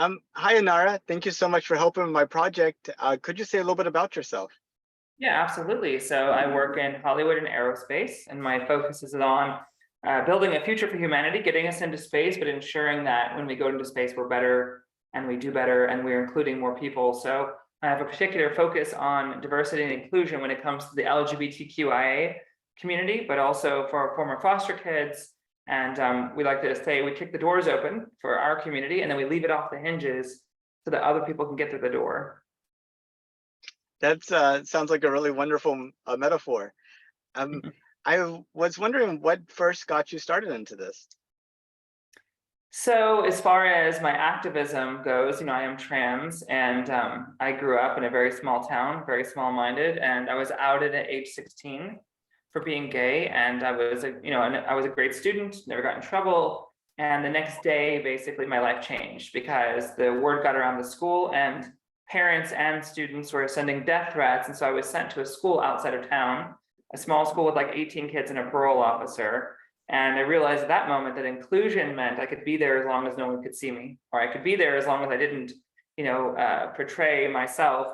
Hi, Inara. Thank you so much for helping with my project. Could you say a little bit about yourself? Yeah, absolutely. So I work in Hollywood and aerospace, and my focus is on building a future for humanity, getting us into space, but ensuring that when we go into space, we're better and we do better and we're including more people. So I have a particular focus on diversity and inclusion when it comes to the LGBTQIA community, but also for former foster kids. And we like to say we kick the doors open for our community and then we leave it off the hinges so that other people can get through the door. That sounds like a really wonderful metaphor. Um, I was wondering what first got you started into this. So as far as my activism goes, I am trans and I grew up in a very small town, very small-minded, and I was outed at age 16 for being gay. And I was I was a great student, never got in trouble. And the next day, basically my life changed because the word got around the school and parents and students were sending death threats. And so I was sent to a school outside of town, a small school with like 18 kids and a parole officer. And I realized at that moment that inclusion meant I could be there as long as no one could see me, or I could be there as long as I didn't, portray myself.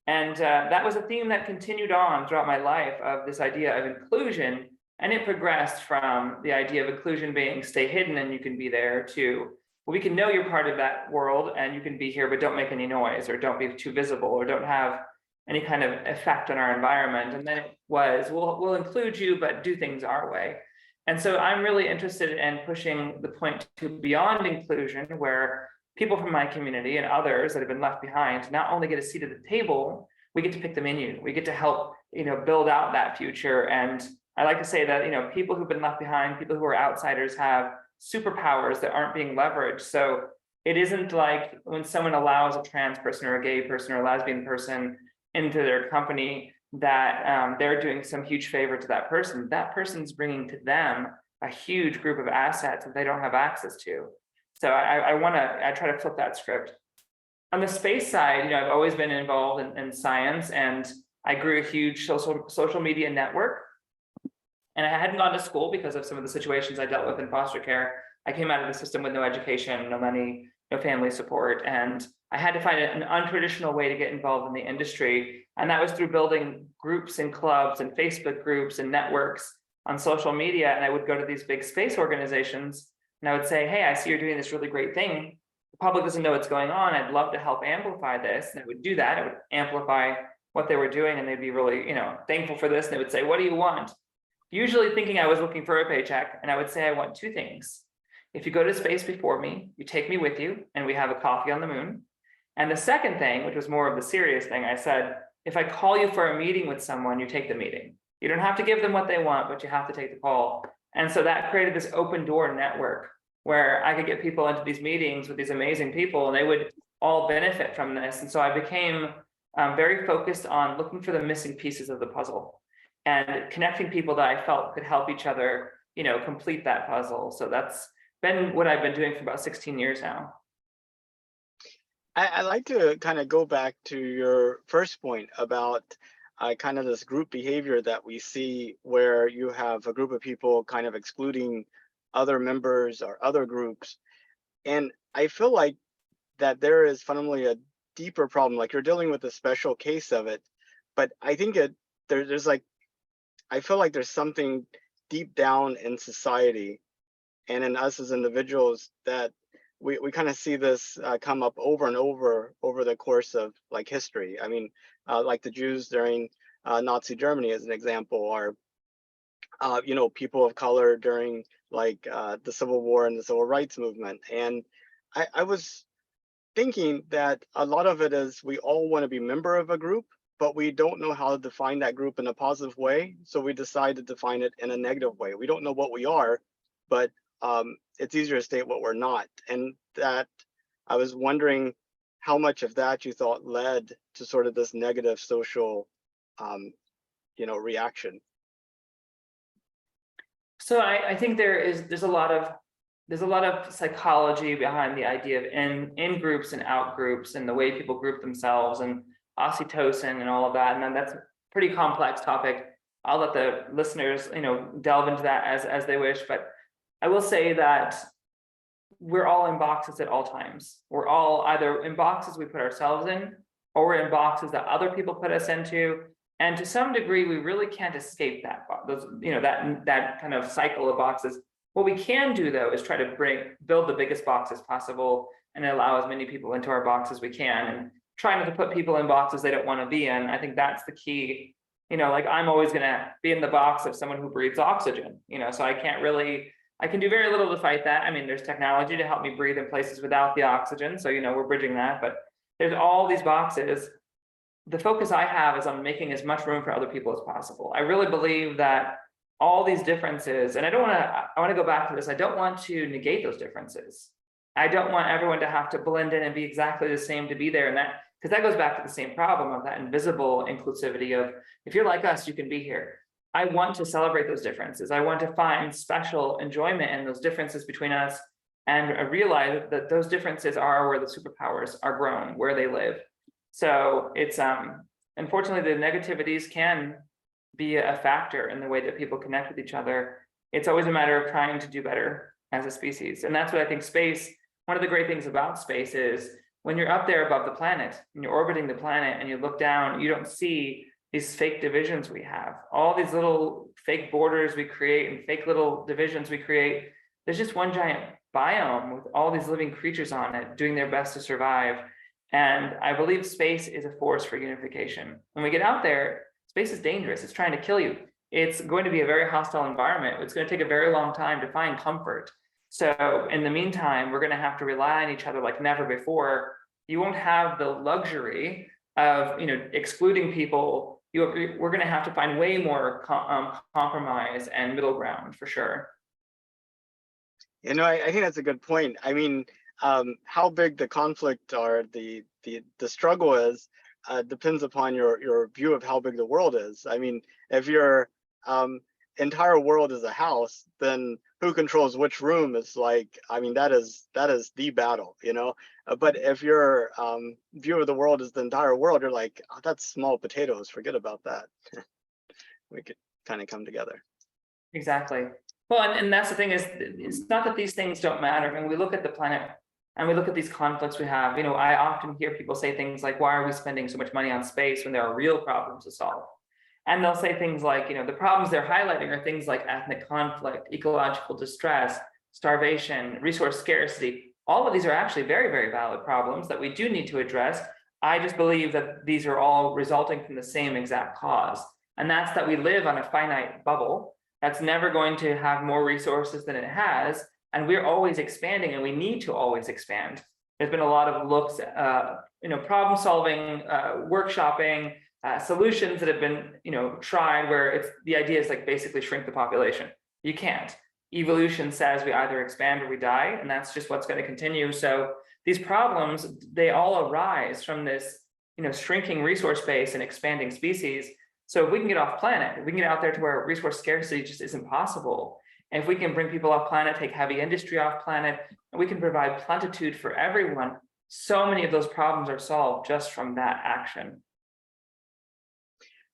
And that was a theme that continued on throughout my life of this idea of inclusion. And it progressed from the idea of inclusion being stay hidden and you can be there to, well, we can know you're part of that world and you can be here, but don't make any noise or don't be too visible or don't have any kind of effect on our environment. And then it was, we'll include you, but do things our way. And so I'm really interested in pushing the point to beyond inclusion, where people from my community and others that have been left behind not only get a seat at the table, we get to pick the menu. We get to help, build out that future. And I like to say that, people who've been left behind, people who are outsiders have superpowers that aren't being leveraged. So it isn't like when someone allows a trans person or a gay person or a lesbian person into their company that they're doing some huge favor to that person. That person's bringing to them a huge group of assets that they don't have access to. So I try to flip that script. On the space side, I've always been involved in science, and I grew a huge social media network. And I hadn't gone to school because of some of the situations I dealt with in foster care. I came out of the system with no education, no money, no family support, and I had to find an untraditional way to get involved in the industry. And that was through building groups and clubs and Facebook groups and networks on social media. And I would go to these big space organizations and I would say, hey, I see you're doing this really great thing. The public doesn't know what's going on. I'd love to help amplify this. And I would do that. I would amplify what they were doing. And they'd be really, thankful for this. And they would say, what do you want? Usually thinking I was looking for a paycheck. And I would say, I want two things. If you go to space before me, you take me with you and we have a coffee on the moon. And the second thing, which was more of the serious thing, I said, if I call you for a meeting with someone, you take the meeting. You don't have to give them what they want, but you have to take the call. And so that created this open door network where I could get people into these meetings with these amazing people and they would all benefit from this. And so I became very focused on looking for the missing pieces of the puzzle and connecting people that I felt could help each other, complete that puzzle. So that's been what I've been doing for about 16 years now. I like to kind of go back to your first point about kind of this group behavior that we see where you have a group of people kind of excluding other members or other groups. And I feel like that there is fundamentally a deeper problem, like you're dealing with a special case of it. But I think there's like, I feel like there's something deep down in society and in us as individuals that we kind of see this come up over and over the course of like history. I mean, like the Jews during Nazi Germany as an example, or people of color during like the Civil War and the Civil Rights Movement. And I was thinking that a lot of it is we all want to be member of a group, but we don't know how to define that group in a positive way. So we decide to define it in a negative way. We don't know what we are, but it's easier to state what we're not. And that I was wondering how much of that you thought led to sort of this negative social, reaction. So I think there's a lot of psychology behind the idea of in groups and out groups and the way people group themselves and oxytocin and all of that. And then that's a pretty complex topic. I'll let the listeners, delve into that as they wish. But I will say that we're all in boxes at all times. We're all either in boxes we put ourselves in, or we're in boxes that other people put us into. And to some degree, we really can't escape that, that kind of cycle of boxes. What we can do, though, is try to build the biggest boxes possible and allow as many people into our box as we can, and try not to put people in boxes they don't want to be in. I think that's the key. Like I'm always going to be in the box of someone who breathes oxygen, so I can do very little to fight that. I mean, there's technology to help me breathe in places without the oxygen. So, we're bridging that, but there's all these boxes. The focus I have is on making as much room for other people as possible. I really believe that all these differences, and I want to go back to this. I don't want to negate those differences. I don't want everyone to have to blend in and be exactly the same to be there. And because that goes back to the same problem of that invisible inclusivity of, if you're like us, you can be here. I want to celebrate those differences. I want to find special enjoyment in those differences between us, and realize that those differences are where the superpowers are grown, where they live. So it's unfortunately, the negativities can be a factor in the way that people connect with each other. It's always a matter of trying to do better as a species. And that's what I think one of the great things about space is, when you're up there above the planet and you're orbiting the planet and you look down, you don't see these fake divisions we have, all these little fake borders we create and fake little divisions we create. There's just one giant biome with all these living creatures on it doing their best to survive. And I believe space is a force for unification. When we get out there, space is dangerous. It's trying to kill you. It's going to be a very hostile environment. It's going to take a very long time to find comfort. So in the meantime, we're going to have to rely on each other like never before. You won't have the luxury of excluding people. We're going to have to find way more compromise and middle ground for sure. I think that's a good point. I mean, how big the conflict or the struggle is depends upon your view of how big the world is. I mean, if your entire world is a house, then who controls which room is like, I mean, that is the battle, But if your view of the world is the entire world, you're like, oh, that's small potatoes, forget about that. We could kind of come together. Exactly. Well, and that's the thing, is it's not that these things don't matter. When we look at the planet and we look at these conflicts we have, I often hear people say things like, why are we spending so much money on space when there are real problems to solve? And they'll say things like, the problems they're highlighting are things like ethnic conflict, ecological distress, starvation, resource scarcity. All of these are actually very, very valid problems that we do need to address. I just believe that these are all resulting from the same exact cause. And that's that we live on a finite bubble that's never going to have more resources than it has. And we're always expanding, and we need to always expand. There's been a lot of looks at, problem solving, workshopping, solutions that have been, tried, where the idea is like basically shrink the population. You can't. Evolution says we either expand or we die, and that's just what's going to continue. So these problems, they all arise from this, shrinking resource base and expanding species. So if we can get off planet, if we can get out there to where resource scarcity just isn't possible, and if we can bring people off planet, take heavy industry off planet, and we can provide plenitude for everyone, so many of those problems are solved just from that action.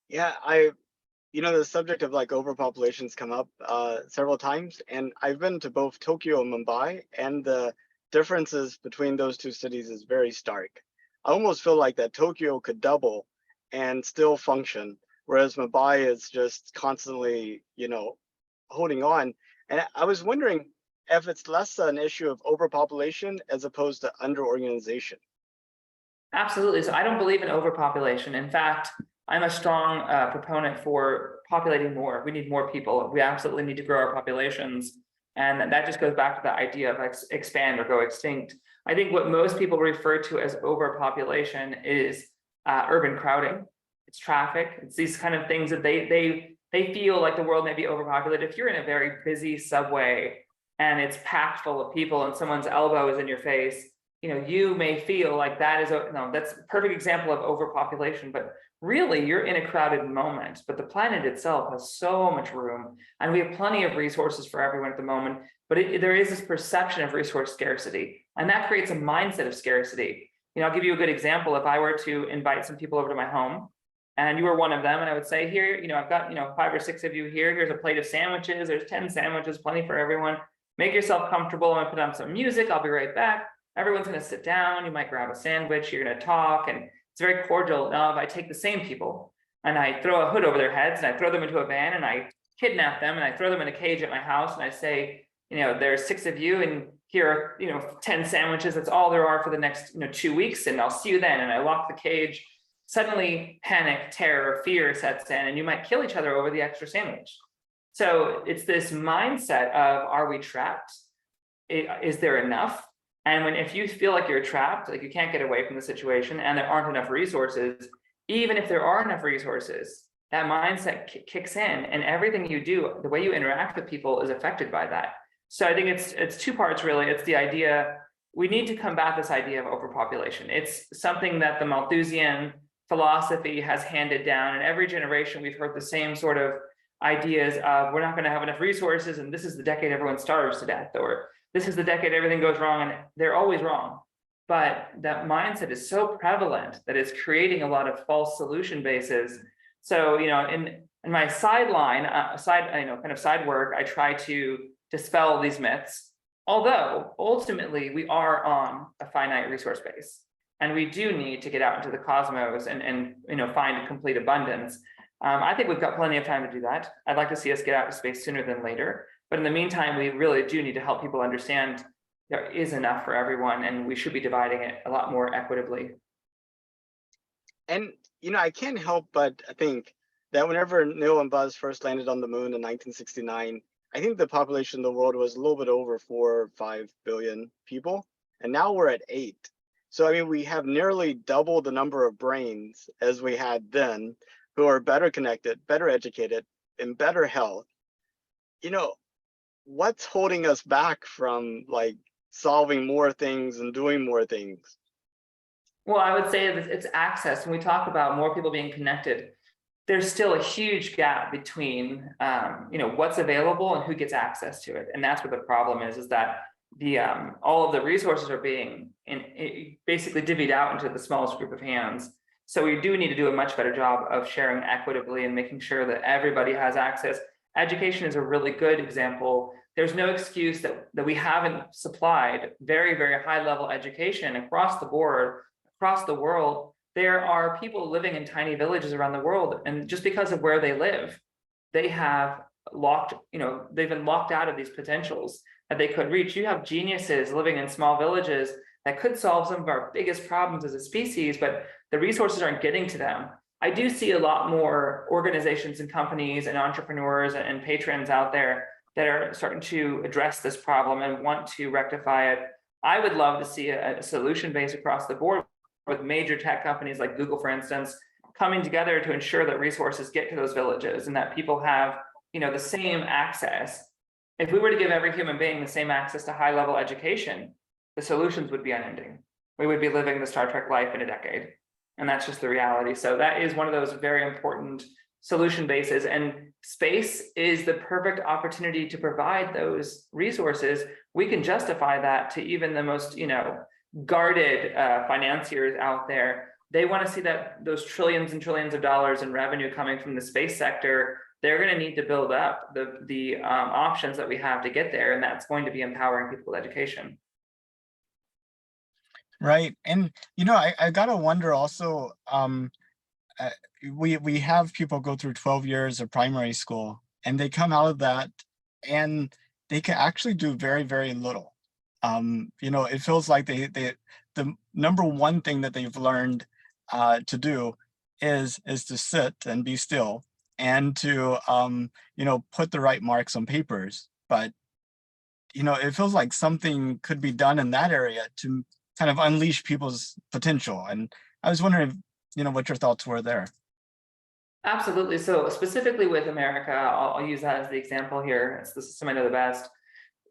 Yeah, the subject of like overpopulations come up several times, and I've been to both Tokyo and Mumbai, and the differences between those two cities is very stark. I almost feel like that Tokyo could double and still function, whereas Mumbai is just constantly, holding on. And I was wondering if it's less an issue of overpopulation as opposed to underorganization. Absolutely. So I don't believe in overpopulation. In fact, I'm a strong proponent for populating more. We need more people. We absolutely need to grow our populations. And that just goes back to the idea of expand or go extinct. I think what most people refer to as overpopulation is urban crowding. It's traffic. It's these kind of things that they feel like the world may be overpopulated. If you're in a very busy subway and it's packed full of people and someone's elbow is in your face, you may feel like that's a perfect example of overpopulation, but really you're in a crowded moment. But the planet itself has so much room, and we have plenty of resources for everyone at the moment, but there is this perception of resource scarcity, and that creates a mindset of scarcity. I'll give you a good example. If I were to invite some people over to my home, and you were one of them, and I would say, here, I've got, 5 or 6 of you here. Here's a plate of sandwiches. There's 10 sandwiches, plenty for everyone. make yourself comfortable. I'm gonna put on some music. I'll be right back. Everyone's gonna sit down. You might grab a sandwich. You're gonna talk, and it's very cordial. Now, if I take the same people and I throw a hood over their heads and I throw them into a van and I kidnap them and I throw them in a cage at my house and I say, there's 6 of you and here are 10 sandwiches. That's all there are for the next 2 weeks, and I'll see you then. And I lock the cage. Suddenly, panic, terror, fear sets in, and you might kill each other over the extra sandwich. So it's this mindset of, are we trapped? Is there enough? And if you feel like you're trapped, like you can't get away from the situation and there aren't enough resources, even if there are enough resources, that mindset kicks in, and everything you do, the way you interact with people is affected by that. So I think it's 2 parts really. It's the idea, we need to combat this idea of overpopulation. It's something that the Malthusian philosophy has handed down. In every generation, we've heard the same sort of ideas of, we're not going to have enough resources, and this is the decade everyone starves to death, or this is the decade everything goes wrong, and they're always wrong. But that mindset is so prevalent that it's creating a lot of false solution bases. So, in my side work, I try to dispel these myths, although ultimately we are on a finite resource base, and we do need to get out into the cosmos and find complete abundance. I think we've got plenty of time to do that. I'd like to see us get out to space sooner than later, but in the meantime, we really do need to help people understand there is enough for everyone, and we should be dividing it a lot more equitably. And I can't help but think that whenever Neil and Buzz first landed on the moon in 1969, I think the population of the world was a little bit over 4 or 5 billion people, and now we're at 8. So we have nearly double the number of brains as we had then, who are better connected, better educated, in better health. What's holding us back from solving more things and doing more things? Well, I would say that it's access. When we talk about more people being connected, there's still a huge gap between what's available and who gets access to it. And that's what the problem is that all of the resources are being basically divvied out into the smallest group of hands. So we do need to do a much better job of sharing equitably and making sure that everybody has access. Education is a really good example. There's no excuse that we haven't supplied very, very high level education across the board, across the world. There are people living in tiny villages around the world, and just because of where they live, they have they've been locked out of these potentials that they could reach. You have geniuses living in small villages that could solve some of our biggest problems as a species, but the resources aren't getting to them. I do see a lot more organizations and companies and entrepreneurs and patrons out there that are starting to address this problem and want to rectify it. I would love to see a solution base across the board with major tech companies like Google, for instance, coming together to ensure that resources get to those villages and that people have, the same access. If we were to give every human being the same access to high-level education, the solutions would be unending. We would be living the Star Trek life in a decade. And that's just the reality. So that is one of those very important solution bases. And space is the perfect opportunity to provide those resources. We can justify that to even the most, guarded financiers out there. They want to see that those trillions and trillions of dollars in revenue coming from the space sector. They're going to need to build up the options that we have to get there, and that's going to be empowering people with education. Right. And I gotta wonder also, we have people go through 12 years of primary school, and they come out of that and they can actually do very, very little. It feels like the number one thing that they've learned to do is to sit and be still and to put the right marks on papers. But it feels like something could be done in that area to kind of unleash people's potential. And I was wondering, what your thoughts were there. Absolutely. So specifically with America, I'll use that as the example here. It's the system I know the best.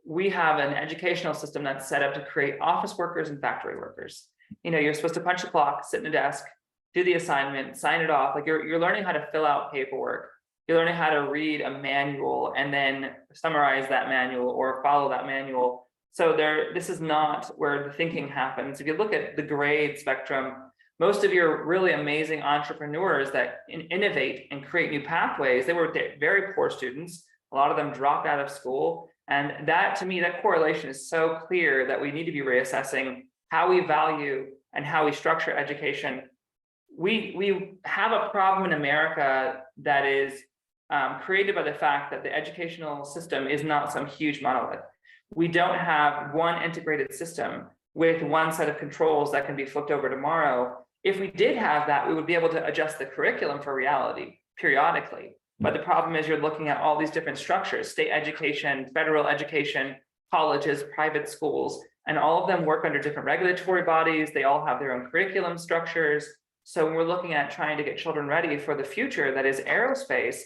We have an educational system that's set up to create office workers and factory workers. You're supposed to punch the clock, sit in a desk, do the assignment, sign it off. Like you're learning how to fill out paperwork. You're learning how to read a manual and then summarize that manual or follow that manual. So this is not where the thinking happens. If you look at the grade spectrum, most of your really amazing entrepreneurs that innovate and create new pathways, they were very poor students. A lot of them dropped out of school. And that, to me, that correlation is so clear that we need to be reassessing how we value and how we structure education. We have a problem in America that is created by the fact that the educational system is not some huge monolith. We don't have one integrated system with one set of controls that can be flipped over tomorrow. If we did have that, we would be able to adjust the curriculum for reality periodically. But the problem is you're looking at all these different structures, state education, federal education, colleges, private schools, and all of them work under different regulatory bodies. They all have their own curriculum structures. So when we're looking at trying to get children ready for the future that is aerospace,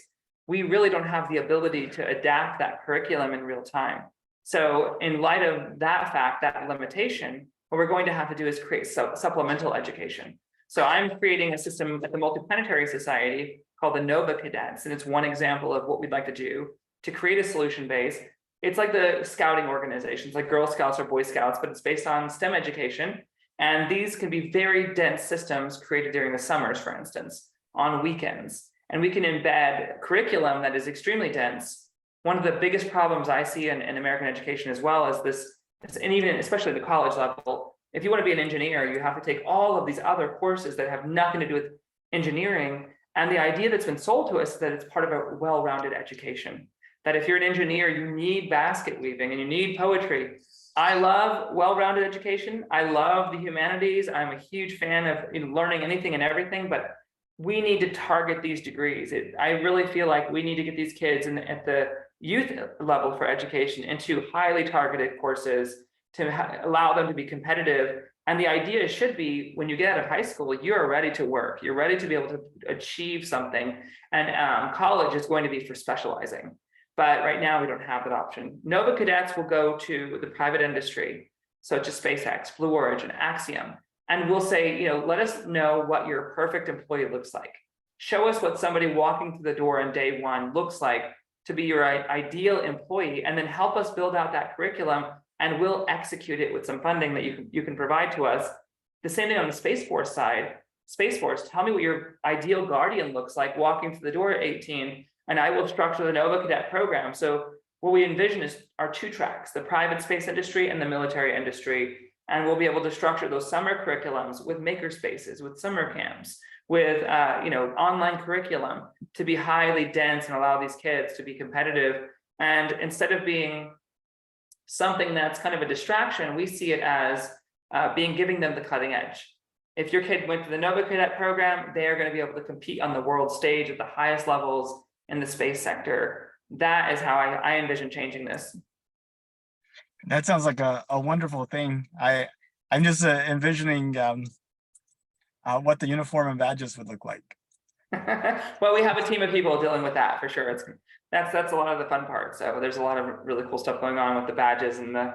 we really don't have the ability to adapt that curriculum in real time. So in light of that fact, that limitation, what we're going to have to do is create supplemental education. So I'm creating a system at the Multiplanetary Society called the Nova Cadets, and it's one example of what we'd like to do to create a solution base. It's like the scouting organizations, like Girl Scouts or Boy Scouts, but it's based on STEM education. And these can be very dense systems created during the summers, for instance, on weekends. And we can embed curriculum that is extremely dense. One of the biggest problems I see in American education as well is this, and even especially at the college level, if you want to be an engineer, you have to take all of these other courses that have nothing to do with engineering. And the idea that's been sold to us is that it's part of a well-rounded education. That if you're an engineer, you need basket weaving and you need poetry. I love well-rounded education. I love the humanities. I'm a huge fan of learning anything and everything, but we need to target these degrees. I really feel like we need to get these kids at the youth level for education into highly targeted courses to allow them to be competitive. And the idea should be when you get out of high school, you're ready to work. You're ready to be able to achieve something. And college is going to be for specializing. But right now we don't have that option. Nova Cadets will go to the private industry, such as SpaceX, Blue Origin, Axiom, and we'll say, let us know what your perfect employee looks like. Show us what somebody walking through the door on day one looks like to be your ideal employee, and then help us build out that curriculum, and we'll execute it with some funding that you can provide to us. The same thing on the Space Force side. Space Force, tell me what your ideal guardian looks like walking through the door at 18, and I will structure the Nova Cadet program. So what we envision is our two tracks, the private space industry and the military industry. And we'll be able to structure those summer curriculums with maker spaces, with summer camps, with online curriculum to be highly dense and allow these kids to be competitive. And instead of being something that's kind of a distraction, we see it as giving them the cutting edge. If your kid went to the Nova Cadet program, they are going to be able to compete on the world stage at the highest levels in the space sector. That is how I envision changing this. That sounds like a wonderful thing. I'm just envisioning what the uniform and badges would look like. Well, we have a team of people dealing with that for sure. That's a lot of the fun part. So there's a lot of really cool stuff going on with the badges and the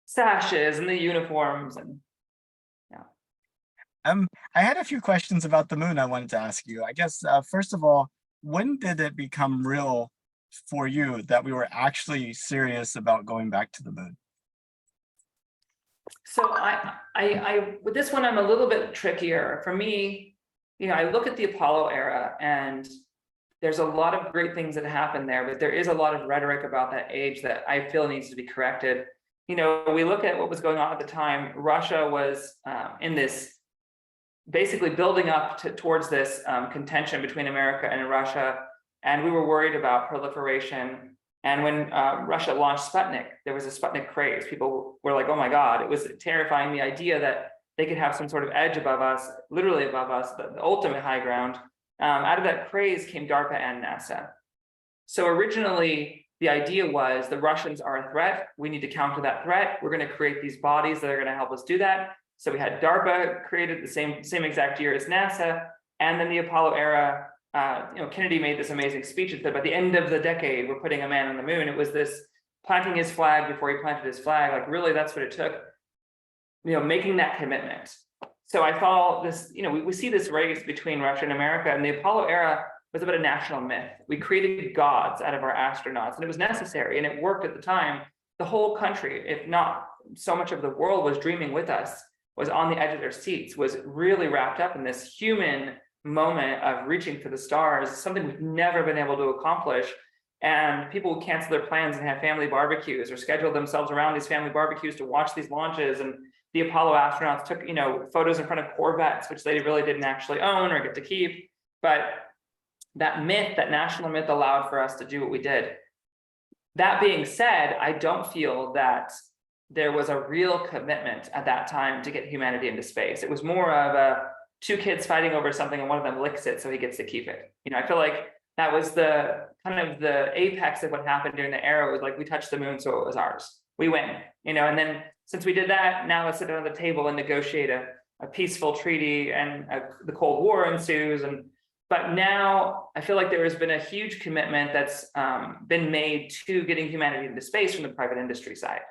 sashes and the uniforms and yeah. I had a few questions about the moon I wanted to ask you. I guess first of all, when did it become real for you that we were actually serious about going back to the moon? So I with this one, I'm a little bit trickier. For me, I look at the Apollo era and there's a lot of great things that happen there, but there is a lot of rhetoric about that age that I feel needs to be corrected. We look at what was going on at the time. Russia was in this, basically building up towards this contention between America and Russia. And we were worried about proliferation. And when Russia launched Sputnik, there was a Sputnik craze. People were like, oh my God, it was terrifying, the idea that they could have some sort of edge above us, literally above us, the ultimate high ground. Out of that craze came DARPA and NASA. So originally, the idea was the Russians are a threat. We need to counter that threat. We're going to create these bodies that are going to help us do that. So we had DARPA created the same exact year as NASA. And then the Apollo era, Kennedy made this amazing speech and said, by the end of the decade, we're putting a man on the moon. It was this planting his flag before he planted his flag. Like really, that's what it took, making that commitment. So I saw this, we see this race between Russia and America, and the Apollo era was about a national myth. We created gods out of our astronauts, and it was necessary, and it worked at the time. The whole country, if not so much of the world, was dreaming with us, was on the edge of their seats, was really wrapped up in this human moment of reaching for the stars, something we've never been able to accomplish. And people would cancel their plans and have family barbecues or schedule themselves around these family barbecues to watch these launches. And the Apollo astronauts took, photos in front of Corvettes, which they really didn't actually own or get to keep. But that myth, that national myth, allowed for us to do what we did. That being said, I don't feel that there was a real commitment at that time to get humanity into space. It was more of two kids fighting over something and one of them licks it so he gets to keep it. I feel like that was the kind of the apex of what happened during the era. It was like, we touched the moon, so it was ours. We win, and then since we did that, now let's sit down at the table and negotiate a peaceful treaty, and the Cold War ensues. But now I feel like there has been a huge commitment that's been made to getting humanity into space from the private industry side.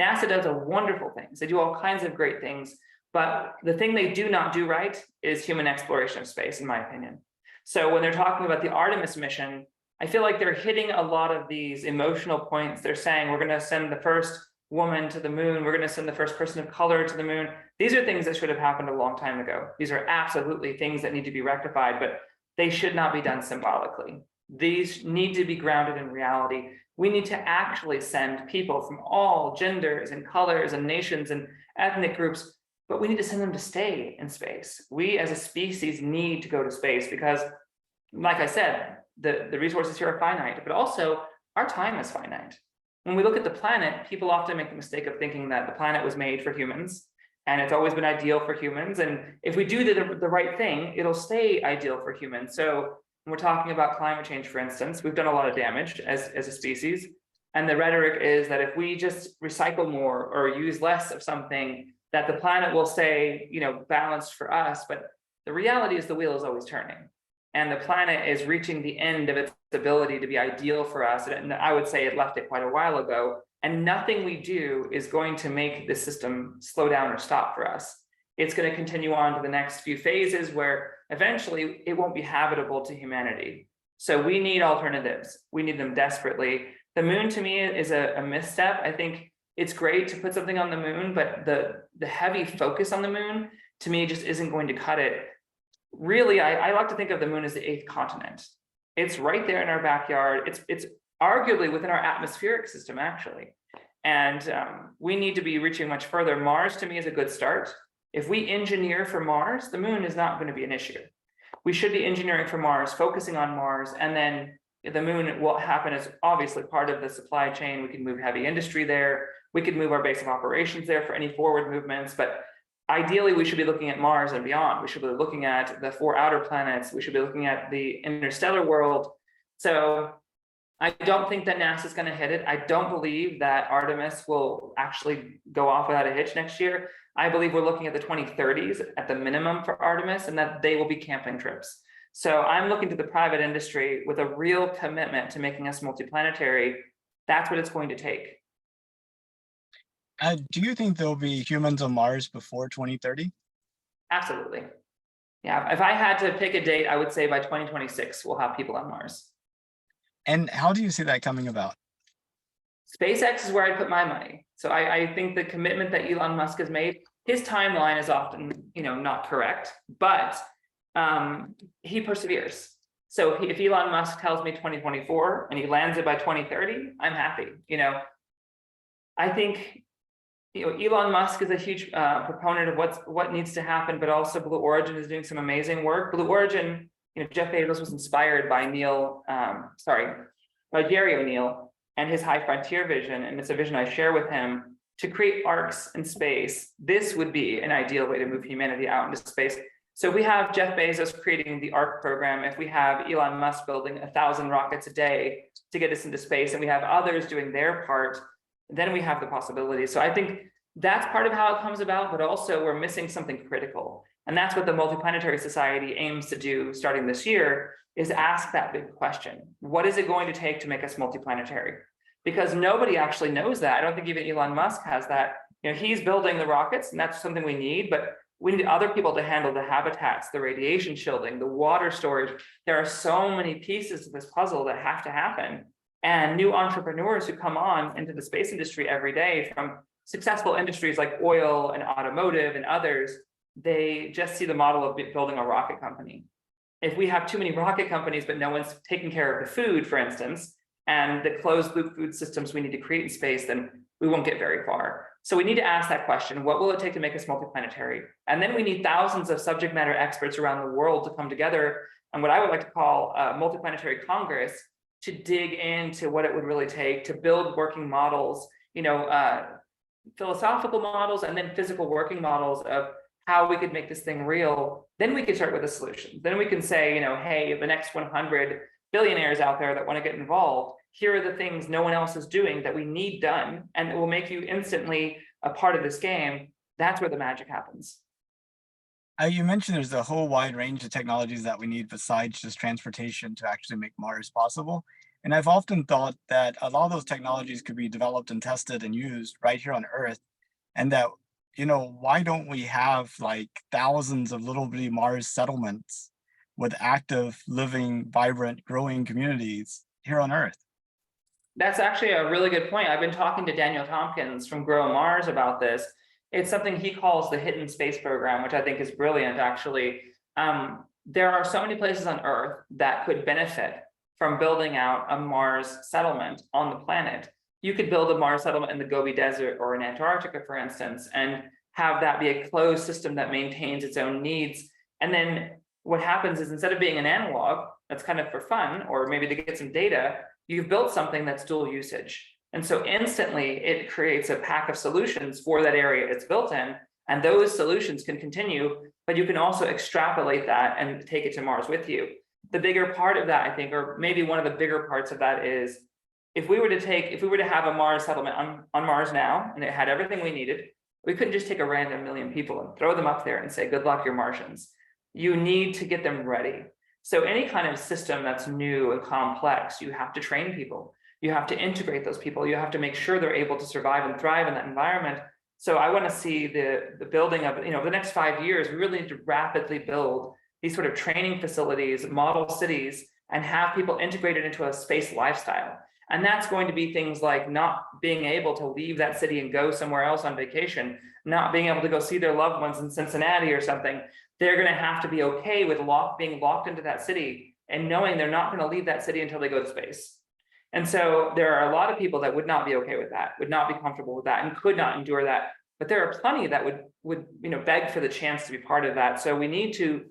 NASA does a wonderful things. They do all kinds of great things, but the thing they do not do right is human exploration of space, in my opinion. So when they're talking about the Artemis mission, I feel like they're hitting a lot of these emotional points. They're saying, we're going to send the first woman to the moon. We're going to send the first person of color to the moon. These are things that should have happened a long time ago. These are absolutely things that need to be rectified, but they should not be done symbolically. These need to be grounded in reality. We need to actually send people from all genders and colors and nations and ethnic groups, but we need to send them to stay in space. We as a species need to go to space because, like I said, the resources here are finite, but also our time is finite. When we look at the planet, people often make the mistake of thinking that the planet was made for humans and it's always been ideal for humans. And if we do the right thing, it'll stay ideal for humans. So when we're talking about climate change, for instance, we've done a lot of damage as a species. And the rhetoric is that if we just recycle more or use less of something, that the planet will stay, balanced for us. But the reality is the wheel is always turning. And the planet is reaching the end of its ability to be ideal for us. And I would say it left it quite a while ago. And nothing we do is going to make the system slow down or stop for us. It's going to continue on to the next few phases where eventually it won't be habitable to humanity. So we need alternatives. We need them desperately. The moon to me is a misstep. I think it's great to put something on the moon, but the heavy focus on the moon to me just isn't going to cut it. Really, I like to think of the moon as the 8th continent. It's right there in our backyard. It's arguably within our atmospheric system, actually. And we need to be reaching much further. Mars, to me, is a good start. If we engineer for Mars, the moon is not going to be an issue. We should be engineering for Mars, focusing on Mars, and then the moon will happen as obviously part of the supply chain. We can move heavy industry there. We could move our base of operations there for any forward movements. But ideally, we should be looking at Mars and beyond. We should be looking at the 4 outer planets. We should be looking at the interstellar world. So I don't think that NASA is going to hit it. I don't believe that Artemis will actually go off without a hitch next year. I believe we're looking at the 2030s at the minimum for Artemis, and that they will be camping trips. So I'm looking to the private industry with a real commitment to making us multiplanetary. That's what it's going to take. Do you think there'll be humans on Mars before 2030? Absolutely. Yeah, if I had to pick a date, I would say by 2026, we'll have people on Mars. And how do you see that coming about? SpaceX is where I put my money. So I think the commitment that Elon Musk has made, his timeline is often, not correct, but he perseveres. So if Elon Musk tells me 2024 and he lands it by 2030, I'm happy. I think Elon Musk is a huge proponent of what needs to happen, but also Blue Origin is doing some amazing work. Blue Origin, Jeff Bezos was inspired by Gary O'Neill and his high frontier vision, and it's a vision I share with him to create arcs in space. This would be an ideal way to move humanity out into space. So if we have Jeff Bezos creating the ARC program, if we have Elon Musk building 1,000 rockets a day to get us into space, and we have others doing their part, then we have the possibility. So I think that's part of how it comes about, but also we're missing something critical. And that's what the Multiplanetary Society aims to do starting this year, is ask that big question. What is it going to take to make us multiplanetary? Because nobody actually knows that. I don't think even Elon Musk has that. He's building the rockets, and that's something we need, but we need other people to handle the habitats, the radiation shielding, the water storage. There are so many pieces to this puzzle that have to happen. And new entrepreneurs who come on into the space industry every day from successful industries like oil and automotive and others, they just see the model of building a rocket company. If we have too many rocket companies, but no one's taking care of the food, for instance, and the closed loop food systems we need to create in space, then we won't get very far. So we need to ask that question, what will it take to make us multiplanetary? And then we need thousands of subject matter experts around the world to come together, and what I would like to call a multiplanetary Congress, to dig into what it would really take to build working models, philosophical models, and then physical working models of how we could make this thing real. Then we can start with a solution. Then we can say, hey, the next 100 billionaires out there that want to get involved, here are the things no one else is doing that we need done, and it will make you instantly a part of this game. That's where the magic happens. You mentioned there's a whole wide range of technologies that we need besides just transportation to actually make Mars possible. And I've often thought that a lot of those technologies could be developed and tested and used right here on Earth. And that, why don't we have like thousands of little bitty Mars settlements with active, living, vibrant, growing communities here on Earth? That's actually a really good point. I've been talking to Daniel Tompkins from Grow Mars about this. It's something he calls the hidden space program, which I think is brilliant, actually. There are so many places on Earth that could benefit from building out a Mars settlement on the planet. You could build a Mars settlement in the Gobi Desert or in Antarctica, for instance, and have that be a closed system that maintains its own needs. And then what happens is, instead of being an analog that's kind of for fun, or maybe to get some data, you've built something that's dual usage. And so instantly it creates a pack of solutions for that area it's built in, and those solutions can continue, but you can also extrapolate that and take it to Mars with you. The bigger part of that, I think, or maybe one of the bigger parts of that, is if we were to have a Mars settlement on Mars now, and it had everything we needed, we couldn't just take a random million people and throw them up there and say, good luck, you're Martians. You need to get them ready. So any kind of system that's new and complex, you have to train people. You have to integrate those people. You have to make sure they're able to survive and thrive in that environment. So I want to see the building of, the next 5 years, we really need to rapidly build these sort of training facilities, model cities, and have people integrated into a space lifestyle. And that's going to be things like not being able to leave that city and go somewhere else on vacation, not being able to go see their loved ones in Cincinnati or something. They're going to have to be okay with being locked into that city and knowing they're not going to leave that city until they go to space. And so there are a lot of people that would not be okay with that, would not be comfortable with that, and could not endure that. But there are plenty that would beg for the chance to be part of that. So we need to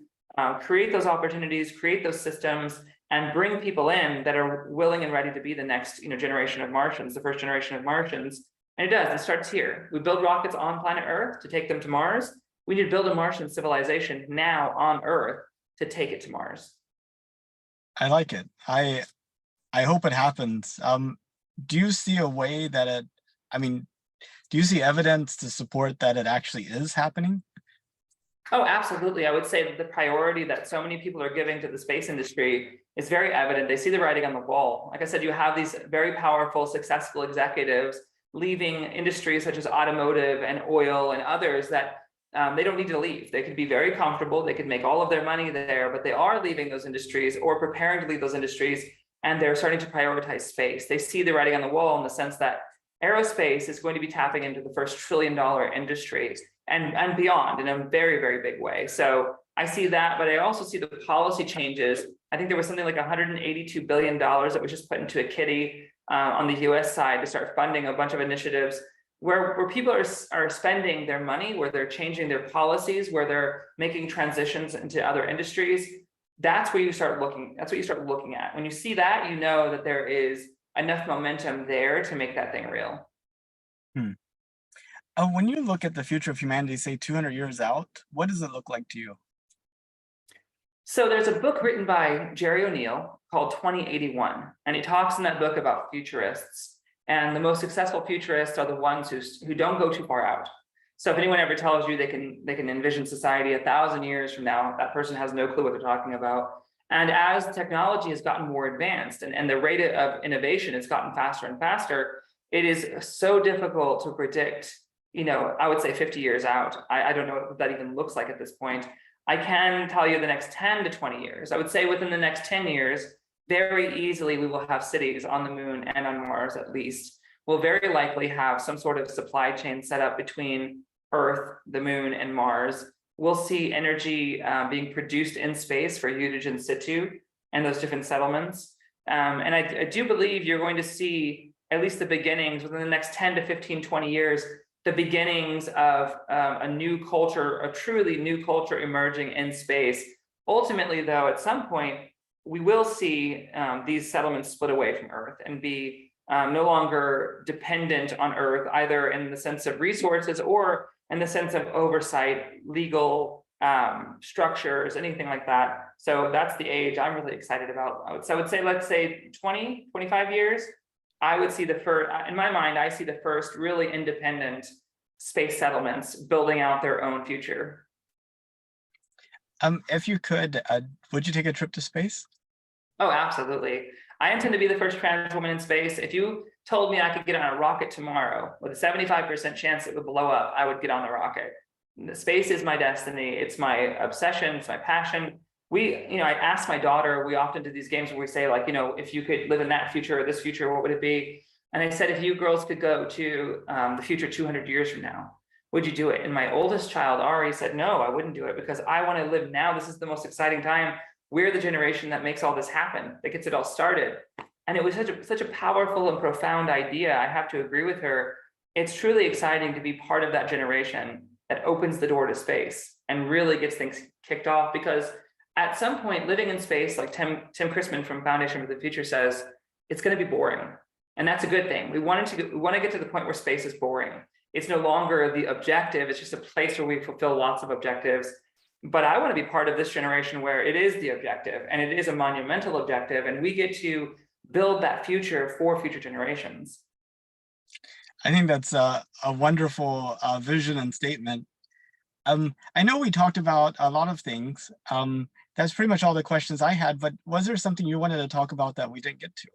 create those opportunities, create those systems, and bring people in that are willing and ready to be the next generation of Martians, the first generation of Martians. And it starts here. We build rockets on planet Earth to take them to Mars. We need to build a Martian civilization now on Earth to take it to Mars. I like it. I hope it happens. Do you see a way that do you see evidence to support that it actually is happening? Oh, absolutely. I would say that the priority that so many people are giving to the space industry is very evident. They see the writing on the wall. Like I said, you have these very powerful, successful executives leaving industries such as automotive and oil and others that they don't need to leave. They could be very comfortable. They could make all of their money there, but they are leaving those industries or preparing to leave those industries, and they're starting to prioritize space. They see the writing on the wall in the sense that aerospace is going to be tapping into the first $1 trillion industry and beyond in a very, very big way. So I see that, but I also see the policy changes. I think there was something like $182 billion that was just put into a kitty on the US side to start funding a bunch of initiatives where people are spending their money, where they're changing their policies, where they're making transitions into other industries. That's where you start looking. That's what you start looking at. When you see that, you know that there is enough momentum there to make that thing real. When you look at the future of humanity, say 200 years out, what does it look like to you? So there's a book written by Jerry O'Neill called 2081, and he talks in that book about futurists. And the most successful futurists are the ones who don't go too far out. So if anyone ever tells you they can envision society 1,000 years from now, that person has no clue what they're talking about. And as technology has gotten more advanced and the rate of innovation has gotten faster and faster, it is so difficult to predict, I would say 50 years out. I don't know what that even looks like at this point. I can tell you the next 10 to 20 years. I would say within the next 10 years, very easily we will have cities on the moon and on Mars at least. We'll very likely have some sort of supply chain set up between Earth, the moon, and Mars. We'll see energy being produced in space for usage in situ and those different settlements. And I do believe you're going to see at least the beginnings within the next 10 to 15, 20 years, the beginnings of a new culture, a truly new culture emerging in space. Ultimately, though, at some point, we will see these settlements split away from Earth and be no longer dependent on Earth, either in the sense of resources or in the sense of oversight, legal structures, anything like that. So that's the age I'm really excited about. So I would say, let's say 20, 25 years, I would see the first, in my mind, I see the first really independent space settlements building out their own future. If you could, would you take a trip to space? Oh, absolutely. I intend to be the first trans woman in space. If you told me I could get on a rocket tomorrow with a 75% chance it would blow up, I would get on the rocket. The space is my destiny. It's my obsession. It's my passion. I asked my daughter, we often do these games where we say, like, if you could live in that future or this future, what would it be? And I said, if you girls could go to the future 200 years from now, would you do it? And my oldest child, Ari, said, no, I wouldn't do it because I want to live now. This is the most exciting time. We're the generation that makes all this happen, that gets it all started. And it was such a powerful and profound idea. I have to agree with her. It's truly exciting to be part of that generation that opens the door to space and really gets things kicked off, because at some point, living in space, like Tim Chrisman from Foundation for the Future says, it's going to be boring. And that's a good thing. We want to get to the point where space is boring. It's no longer the objective. It's just a place where we fulfill lots of objectives. But I want to be part of this generation where it is the objective, and it is a monumental objective, and we get to build that future for future generations. I think that's a wonderful vision and statement. I know we talked about a lot of things. That's pretty much all the questions I had, but was there something you wanted to talk about that we didn't get to?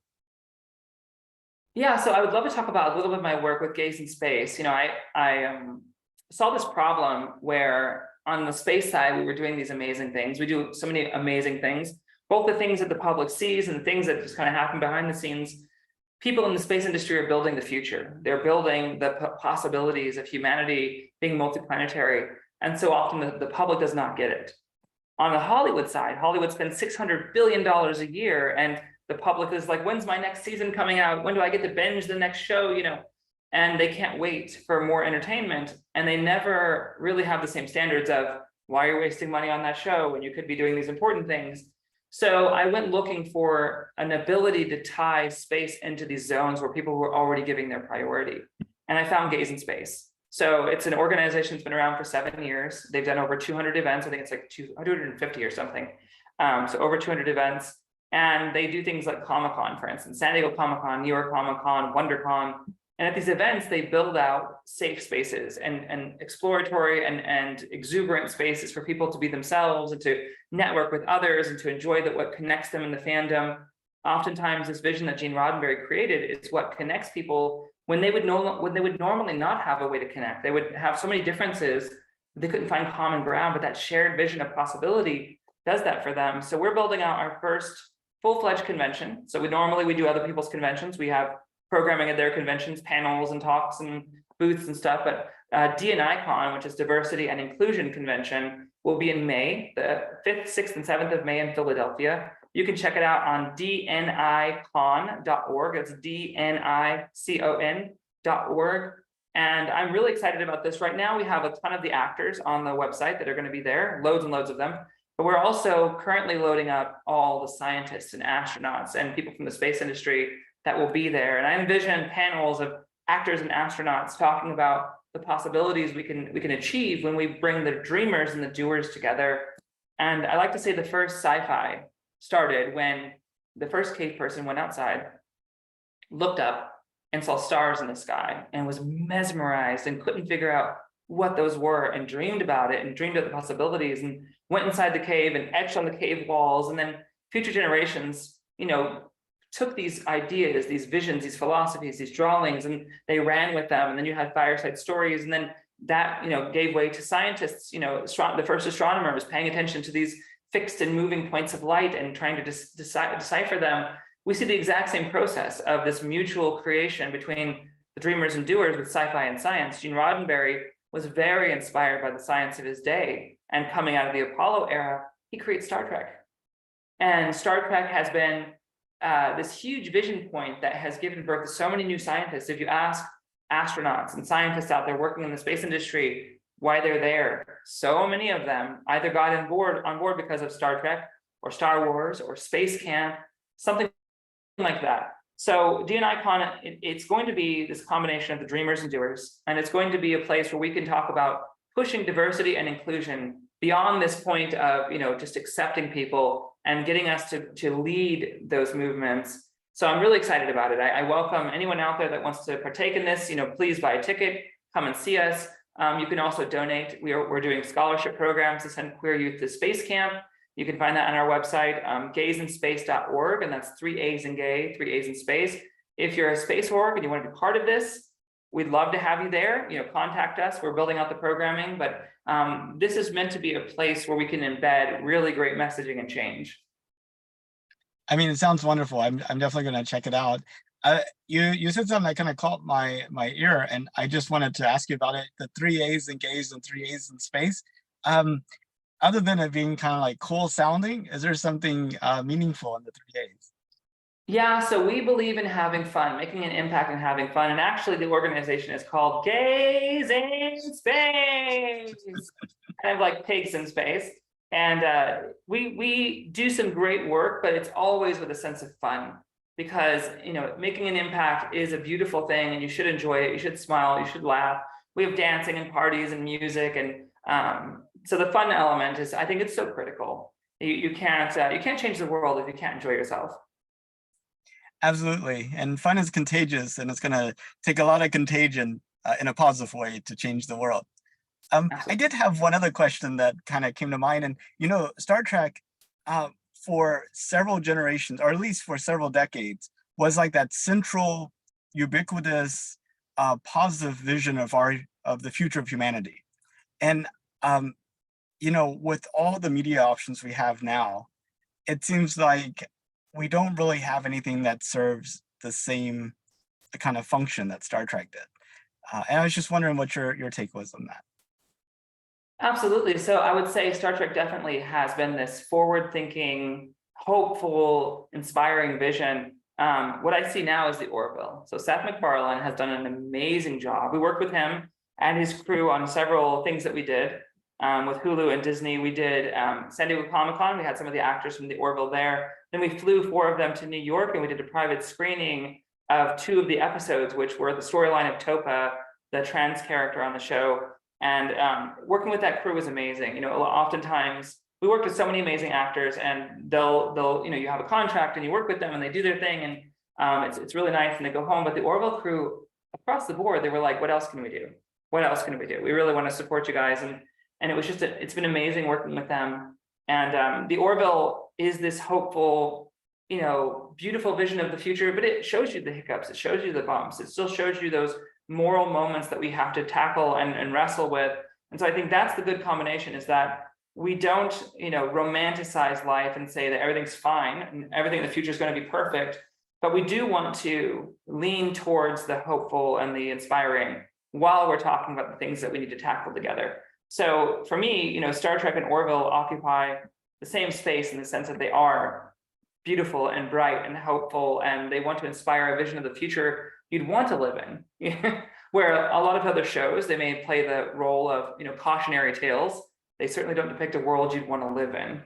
Yeah, so I would love to talk about a little bit of my work with gays in space. I saw this problem where on the space side, we were doing these amazing things. We do so many amazing things, both the things that the public sees and the things that just kind of happen behind the scenes. People in the space industry are building the future. They're building the possibilities of humanity being multiplanetary. And so often the public does not get it. On the Hollywood side, Hollywood spends $600 billion a year, and the public is like, when's my next season coming out? When do I get to binge the next show? And they can't wait for more entertainment. And they never really have the same standards of, why are you wasting money on that show when you could be doing these important things? So I went looking for an ability to tie space into these zones where people were already giving their priority. And I found Gays in Space. So it's an organization that's been around for 7 years. They've done over 200 events. I think it's like 250 or something. So over 200 events. And they do things like Comic-Con, for instance, San Diego Comic-Con, New York Comic-Con, WonderCon. And at these events, they build out safe spaces and exploratory and exuberant spaces for people to be themselves and to network with others and to enjoy what connects them in the fandom. Oftentimes, this vision that Gene Roddenberry created is what connects people when they would normally not have a way to connect. They would have so many differences, they couldn't find common ground, but that shared vision of possibility does that for them. So we're building out our first full-fledged convention. So we do other people's conventions. We have programming at their conventions, panels and talks and booths and stuff. But D&I Con, which is Diversity and Inclusion Convention, will be in May, the 5th, 6th, and 7th of May in Philadelphia. You can check it out on dnicon.org. It's dnicon.org. And I'm really excited about this. Right now, we have a ton of the actors on the website that are going to be there, loads and loads of them. But we're also currently loading up all the scientists and astronauts and people from the space industry that will be there. And I envision panels of actors and astronauts talking about the possibilities we can achieve when we bring the dreamers and the doers together. And I like to say the first sci-fi started when the first cave person went outside, looked up and saw stars in the sky and was mesmerized and couldn't figure out what those were and dreamed about it and dreamed of the possibilities and went inside the cave and etched on the cave walls. And then future generations, took these ideas, these visions, these philosophies, these drawings, and they ran with them. And then you had fireside stories. And then that, gave way to scientists, the first astronomers paying attention to these fixed and moving points of light and trying to decipher them. We see the exact same process of this mutual creation between the dreamers and doers with sci-fi and science. Gene Roddenberry was very inspired by the science of his day. And coming out of the Apollo era, he creates Star Trek. And Star Trek has been this huge vision point that has given birth to so many new scientists. If you ask astronauts and scientists out there working in the space industry why they're there, so many of them either got on board because of Star Trek or Star Wars or Space Camp, something like that. So DNICon, it's going to be this combination of the dreamers and doers, and it's going to be a place where we can talk about pushing diversity and inclusion beyond this point of, just accepting people and getting us to lead those movements. So I'm really excited about it. I welcome anyone out there that wants to partake in this. Please buy a ticket, come and see us. You can also donate. We're doing scholarship programs to send queer youth to Space Camp. You can find that on our website, gaysinspace.org, and that's 3 A's in gay, 3 A's in space. If you're a space org and you want to be part of this, we'd love to have you there. Contact us. We're building out the programming, but this is meant to be a place where we can embed really great messaging and change. I mean, it sounds wonderful. I'm definitely going to check it out. You said something that kind of caught my ear, and I just wanted to ask you about it. The 3 A's in gays and 3 A's in space. Other than it being kind of like cool sounding, is there something meaningful in the 3 A's? Yeah, so we believe in having fun, making an impact and having fun. And actually the organization is called Gays in Space, kind of like pigs in space. And we do some great work, but it's always with a sense of fun, because making an impact is a beautiful thing, and you should enjoy it. You should smile, you should laugh. We have dancing and parties and music, and so the fun element is, I think it's so critical. You can't change the world if you can't enjoy yourself. Absolutely. And fun is contagious, and it's going to take a lot of contagion in a positive way to change the world. I did have one other question that kind of came to mind. And, Star Trek for several generations, or at least for several decades, was like that central, ubiquitous, positive vision of the future of humanity. And, with all the media options we have now, it seems like we don't really have anything that serves the same kind of function that Star Trek did. And I was just wondering what your take was on that. Absolutely. So I would say Star Trek definitely has been this forward-thinking, hopeful, inspiring vision. What I see now is the Orville. So Seth MacFarlane has done an amazing job. We worked with him and his crew on several things that we did with Hulu and Disney. We did San Diego Comic-Con. We had some of the actors from the Orville there. Then we flew 4 of them to New York, and we did a private screening of 2 of the episodes, which were the storyline of Topa, the trans character on the show. And working with that crew was amazing. Oftentimes we worked with so many amazing actors, and they'll you have a contract and you work with them and they do their thing, and it's really nice, and they go home. But the Orville crew across the board, they were like, what else can we do? What else can we do? We really want to support you guys. And it was just, it's been amazing working with them. And the Orville is this hopeful, beautiful vision of the future, but it shows you the hiccups, it shows you the bumps, it still shows you those moral moments that we have to tackle and wrestle with. And so I think that's the good combination, is that we don't, romanticize life and say that everything's fine and everything in the future is going to be perfect, but we do want to lean towards the hopeful and the inspiring while we're talking about the things that we need to tackle together. So for me, Star Trek and Orville occupy the same space in the sense that they are beautiful and bright and hopeful, and they want to inspire a vision of the future you'd want to live in. Where a lot of other shows, they may play the role of, cautionary tales. They certainly don't depict a world you'd want to live in.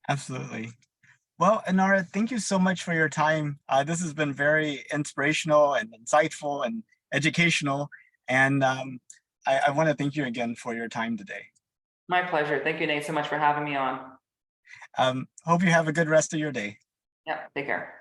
Absolutely. Well, Inara, thank you so much for your time. This has been very inspirational and insightful and educational. And I want to thank you again for your time today. My pleasure. Thank you, Nate, so much for having me on. Hope you have a good rest of your day. Yeah, take care.